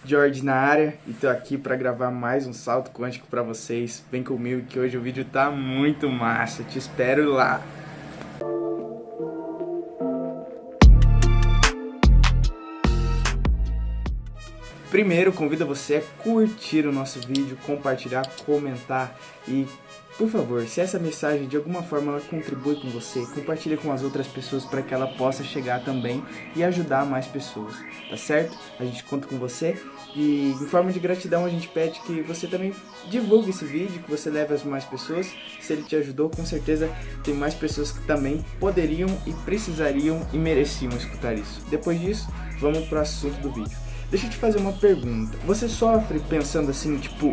George na área e tô aqui para gravar mais um salto quântico para vocês. Vem comigo que hoje o vídeo tá muito massa, te espero lá. Primeiro, convido você a curtir o nosso vídeo, compartilhar, comentar e, por favor, se essa mensagem de alguma forma ela contribui com você, compartilhe com as outras pessoas para que ela possa chegar também e ajudar mais pessoas, tá certo? A gente conta com você e, em forma de gratidão, a gente pede que você também divulgue esse vídeo, que você leve as mais pessoas. Se ele te ajudou, com certeza tem mais pessoas que também poderiam e precisariam e mereciam escutar isso. Depois disso, vamos para o assunto do vídeo. Deixa eu te fazer uma pergunta. Você sofre pensando assim, tipo,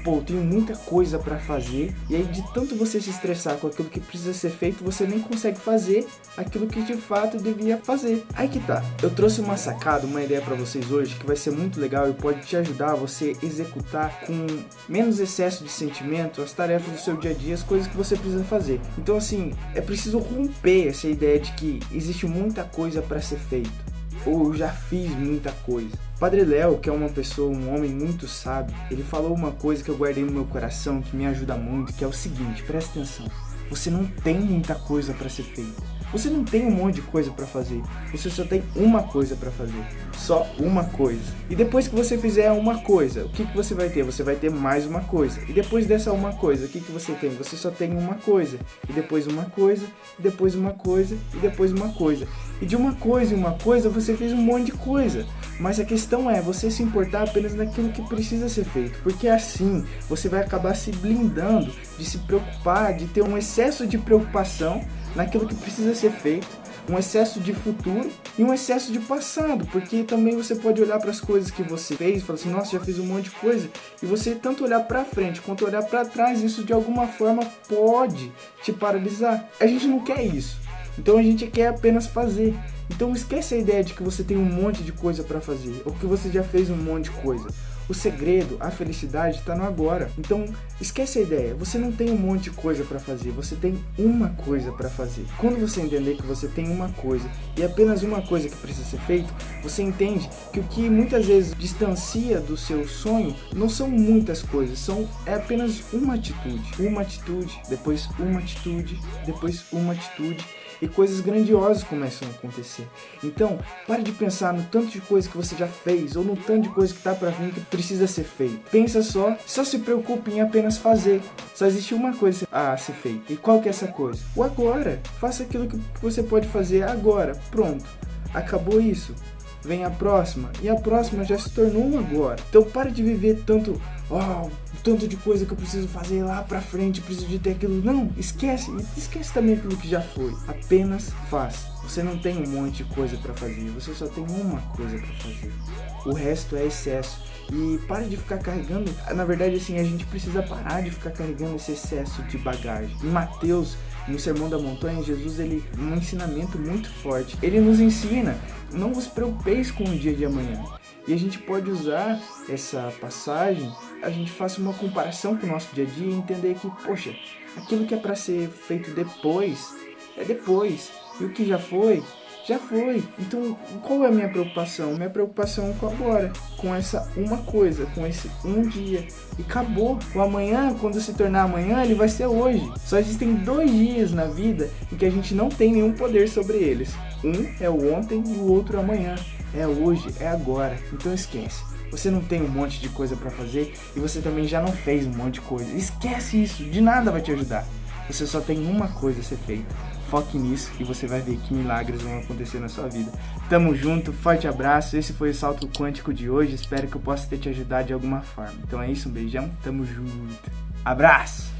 pô, tenho muita coisa pra fazer, e aí de tanto você se estressar com aquilo que precisa ser feito, você nem consegue fazer aquilo que de fato devia fazer. Aí que tá. Eu trouxe uma sacada, uma ideia pra vocês hoje, que vai ser muito legal e pode te ajudar a você executar com menos excesso de sentimento as tarefas do seu dia a dia, as coisas que você precisa fazer. Então assim, é preciso romper essa ideia de que existe muita coisa pra ser feito, ou eu já fiz muita coisa. Padre Léo, que é uma pessoa, um homem muito sábio, ele falou uma coisa que eu guardei no meu coração, que me ajuda muito, que é o seguinte, presta atenção. Você não tem muita coisa para ser feita. Você não tem um monte de coisa para fazer. Você só tem uma coisa para fazer. Só uma coisa. E depois que você fizer uma coisa, o que você vai ter? Você vai ter mais uma coisa. E depois dessa uma coisa, o que você tem? Você só tem uma coisa. E depois uma coisa. E depois uma coisa. E depois uma coisa. E de uma coisa em uma coisa, você fez um monte de coisa. Mas a questão é você se importar apenas naquilo que precisa ser feito. Porque assim, você vai acabar se blindando de se preocupar, de ter um excesso de preocupação naquilo que precisa ser feito, um excesso de futuro e um excesso de passado, porque também você pode olhar para as coisas que você fez e falar assim, nossa, já fiz um monte de coisa, e você tanto olhar para frente quanto olhar para trás, isso de alguma forma pode te paralisar. A gente não quer isso, então a gente quer apenas fazer. Então esquece a ideia de que você tem um monte de coisa para fazer, ou que você já fez um monte de coisa. O segredo, a felicidade está no agora. Então esquece a ideia, você não tem um monte de coisa para fazer, você tem uma coisa para fazer. Quando você entender que você tem uma coisa e apenas uma coisa que precisa ser feita, você entende que o que muitas vezes distancia do seu sonho não são muitas coisas, é apenas uma atitude, depois uma atitude, depois uma atitude. E coisas grandiosas começam a acontecer. Então, pare de pensar no tanto de coisa que você já fez, ou no tanto de coisa que está para vir que precisa ser feito. Pensa só se preocupe em apenas fazer. Só existe uma coisa a ser feita. E qual que é essa coisa? O agora. Faça aquilo que você pode fazer agora. Pronto. Acabou isso. Vem a próxima, e a próxima já se tornou um agora. Então pare de viver tanto de coisa que eu preciso fazer lá pra frente, preciso de ter aquilo. Não, esquece também aquilo que já foi. Apenas faça. Você não tem um monte de coisa pra fazer, você só tem uma coisa pra fazer. O resto é excesso. E pare de ficar carregando. Na verdade, assim, a gente precisa parar de ficar carregando esse excesso de bagagem. Em Mateus, no Sermão da Montanha, Jesus, um ensinamento muito forte. Ele nos ensina, não vos preocupeis com o dia de amanhã. E a gente pode usar essa passagem, a gente faça uma comparação com o nosso dia a dia e entender que, poxa, aquilo que é para ser feito depois, é depois. E o que já foi, já foi. Então, qual é a minha preocupação? Minha preocupação é com agora, com essa uma coisa, com esse um dia. E acabou. O amanhã, quando se tornar amanhã, ele vai ser hoje. Só existem 2 dias na vida em que a gente não tem nenhum poder sobre eles. Um é o ontem e o outro é amanhã. É hoje, é agora. Então esquece. Você não tem um monte de coisa para fazer e você também já não fez um monte de coisa. Esquece isso, de nada vai te ajudar. Você só tem uma coisa a ser feita. Foque nisso e você vai ver que milagres vão acontecer na sua vida. Tamo junto, forte abraço. Esse foi o Salto Quântico de hoje. Espero que eu possa ter te ajudado de alguma forma. Então é isso, um beijão, tamo junto. Abraço!